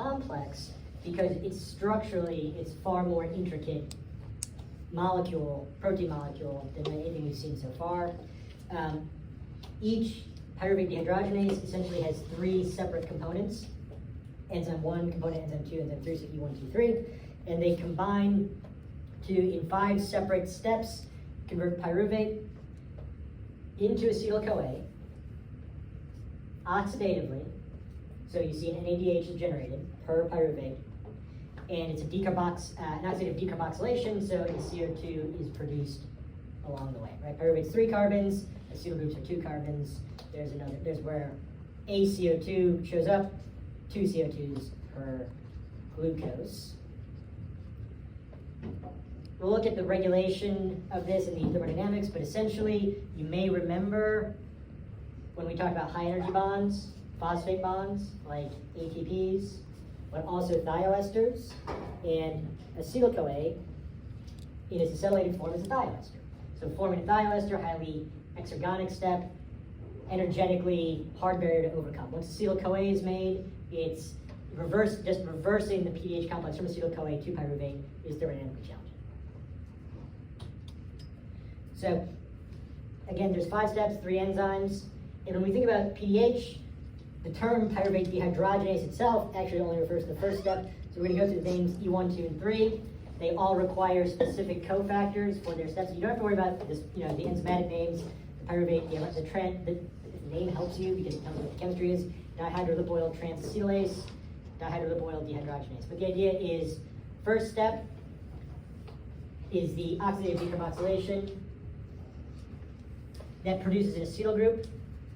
complex because it's far more intricate protein molecule than anything we've seen so far. Each pyruvate dehydrogenase essentially has 3 separate components: enzyme 1, component enzyme 2, enzyme 3, so E1, 2, 3, and they combine to, in 5 separate steps, convert pyruvate into acetyl-CoA oxidatively. So you see an NADH is generated per pyruvate, and it's an oxidative decarboxylation, so a CO2 is produced along the way, right? Pyruvate's 3 carbons, acetyl groups are 2 carbons. There's where a CO2 shows up, 2 CO2s per glucose. We'll look at the regulation of this in the thermodynamics, but essentially, you may remember when we talked about high energy bonds, phosphate bonds, like ATPs, but also thioesters, and acetyl-CoA in its acetylated form is a thioester. So forming a thioester, highly exergonic step, energetically hard barrier to overcome. Once acetyl-CoA is made, it's reversing the PDH complex from acetyl-CoA to pyruvate is thermodynamically challenging. So again, there's 5 steps, 3 enzymes, and when we think about PDH, the term pyruvate dehydrogenase itself actually only refers to the first step. So we're going to go through the names E1, 2, and 3. They all require specific cofactors for their steps. You don't have to worry about this, the enzymatic names. The pyruvate, the name helps you because it tells you what the chemistry is. Dihydrolipoyl transacetylase, dihydrolipoyl dehydrogenase. But the idea is, first step is the oxidative decarboxylation that produces an acetyl group.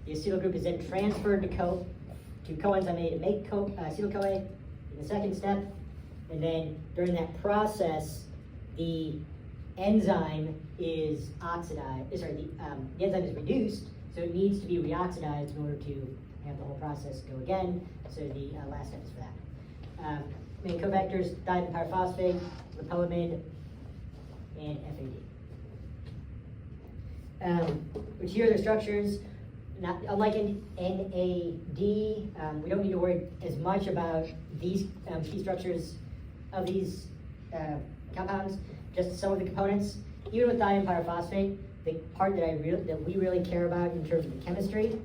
The acetyl group is then transferred to coenzyme A to make acetyl-CoA in the second step. And then during that process, the enzyme is the enzyme is reduced, so it needs to be reoxidized in order to have the whole process go again. So the last step is for that. Main cofactors, diamine pyrophosphate, lipoamide, and FAD. Which here are their structures. Unlike in NAD, we don't need to worry as much about these key structures of these compounds, just some of the components. Even with diamine pyrophosphate, the part that we really care about in terms of the chemistry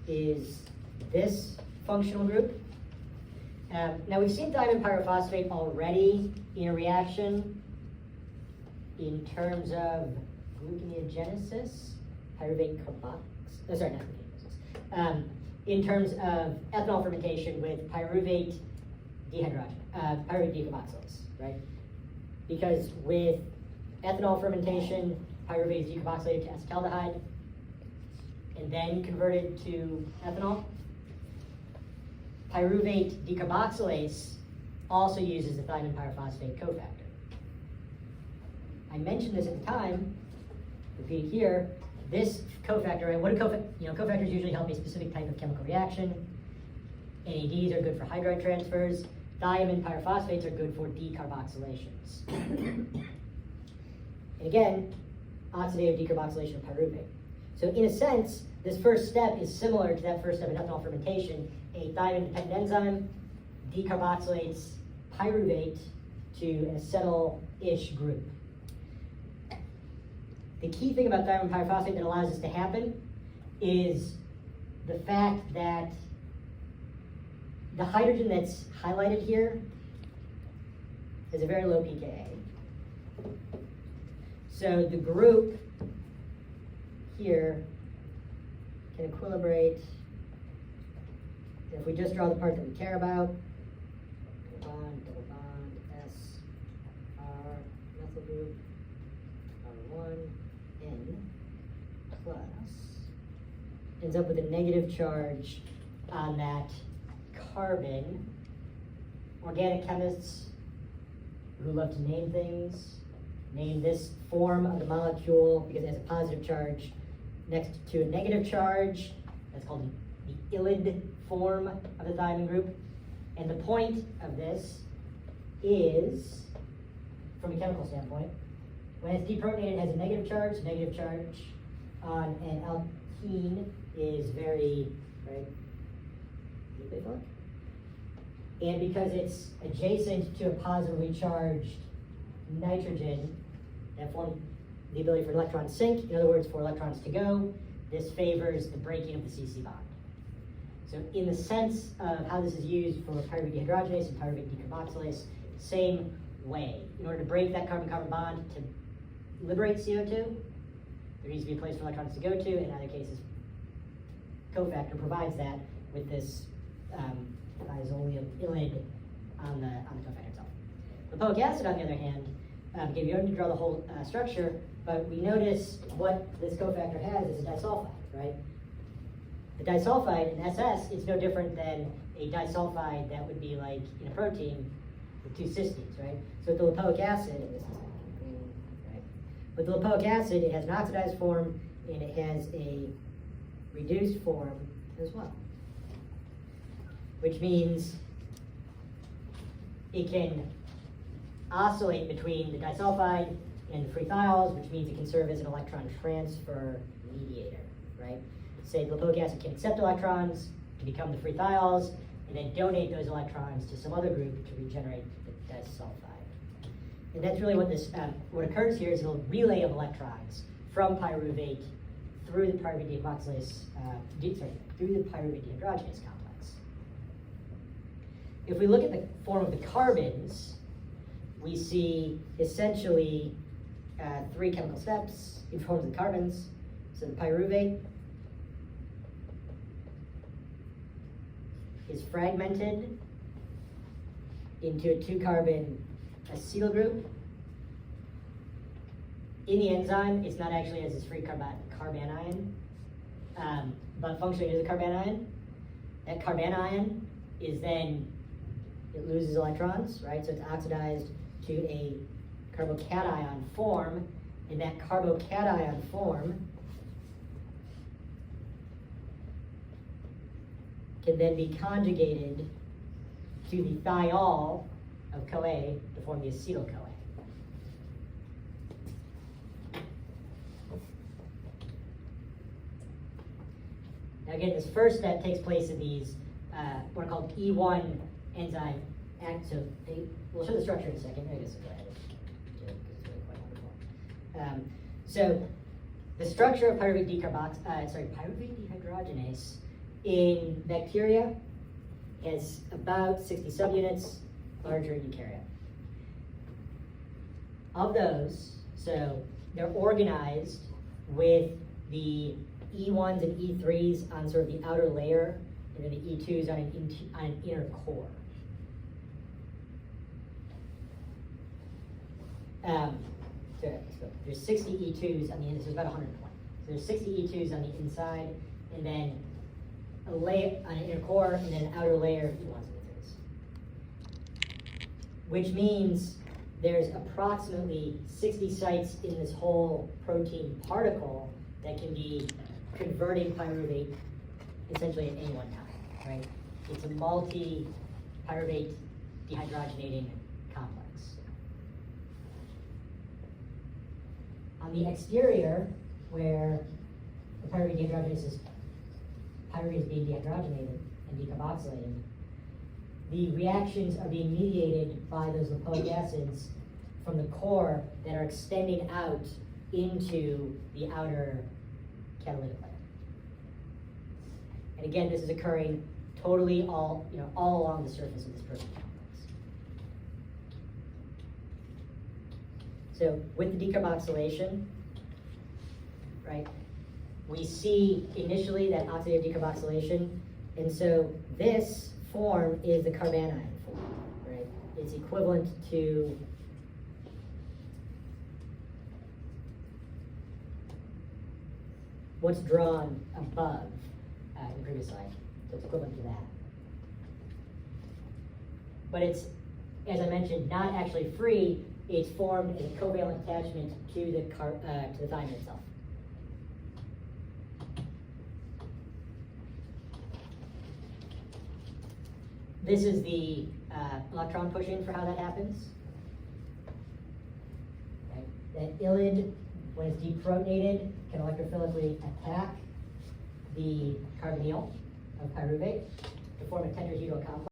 is this functional group. Now we've seen diamine pyrophosphate already in a reaction in terms of gluconeogenesis. Pyruvate in terms of ethanol fermentation with pyruvate decarboxylase, right? Because with ethanol fermentation, pyruvate is decarboxylated to acetaldehyde and then converted to ethanol. Pyruvate decarboxylase also uses the thiamine pyrophosphate cofactor. I mentioned this at the time, repeat it here. This cofactor, and what do cofactors usually help a specific type of chemical reaction. NADs are good for hydride transfers. Thiamine pyrophosphates are good for decarboxylations. And again, oxidative decarboxylation of pyruvate. So in a sense, this first step is similar to that first step in ethanol fermentation. A thiamine-dependent enzyme decarboxylates pyruvate to an acetyl-ish group. The key thing about thiamine pyrophosphate that allows this to happen is the fact that the hydrogen that's highlighted here is a very low pKa. So the group here can equilibrate. If we just draw the part that we care about, double bond, S, R, methyl group, R1, N plus, ends up with a negative charge on that carbon. Organic chemists who love to name things, name this form of the molecule because it has a positive charge next to a negative charge. That's called the ylid form of the thiamine group. And the point of this is, from a chemical standpoint, when it's deprotonated, it has a negative charge. Negative charge on an alkene is very, right, And because it's adjacent to a positively charged nitrogen, that forms the ability for an electron to sink, in other words, for electrons to go, this favors the breaking of the CC bond. So in the sense of how this is used for pyruvate dehydrogenase and pyruvate decarboxylase, same way. In order to break that carbon-carbon bond to liberate CO2, there needs to be a place for electrons to go to. In other cases, cofactor provides that with this isoleum ylid on the cofactor itself. Lipoic acid, on the other hand, again, you don't need to draw the whole structure, but we notice what this cofactor has is a disulfide, right? The disulfide in SS is no different than a disulfide that would be like in a protein with two cysteines, right? So with the lipoic acid, and this is green, right? With the lipoic acid, it has an oxidized form and it has a reduced form as well, which means it can oscillate between the disulfide and the free thiols, which means it can serve as an electron transfer mediator, right? Say the lipoic acid can accept electrons to become the free thiols, and then donate those electrons to some other group to regenerate the disulfide. And that's really what this, what occurs here is a relay of electrons from pyruvate through the pyruvate decarboxylase, through the pyruvate dehydrogenase complex. If we look at the form of the carbons, we see essentially three chemical steps in forms of the carbons. So the pyruvate is fragmented into a 2-carbon acetyl group. In the enzyme, it's not actually as this free carbanion, but functionally it is a carbanion. That carbanion is then, it loses electrons, right? So it's oxidized to a carbocation form, and that carbocation form can then be conjugated to the thiol of CoA to form the acetyl-CoA. Now again, this first step takes place in these what are called E1 enzyme so we'll show the structure in a second. I guess I'll go ahead and do it because it's really quite wonderful. So the structure of pyruvate dehydrogenase in bacteria is about 60 subunits, larger in eukarya. Of those, so they're organized with the E1s and E3s on sort of the outer layer, and then the E2s on an inner core. So there's 60 E2s on the inside, so about 120. So there's 60 E2s on the inside, and then a layer on an inner core, and then an outer layer of E1s and E3s. Which means there's approximately 60 sites in this whole protein particle that can be converting pyruvate essentially at any one time, right? It's a multi-pyruvate dehydrogenating complex. On the exterior, where the pyruvate dehydrogenase pyruvate is being dehydrogenated and decarboxylated, the reactions are being mediated by those lipoic acids from the core that are extending out into the outer catalytic layer. And again, this is occurring totally all along the surface of this protein complex. So with the decarboxylation, right, we see initially that oxidative decarboxylation, and so this form is the carbanion form, right? It's equivalent to what's drawn above in the previous slide. So it's equivalent to that. But it's, as I mentioned, not actually free. It's formed as a covalent attachment to the thymine itself. This is the electron pushing for how that happens. Okay. That ylid, when it's deprotonated, can electrophilically attack the carbonyl of pyruvate to form a tetrahedral complex.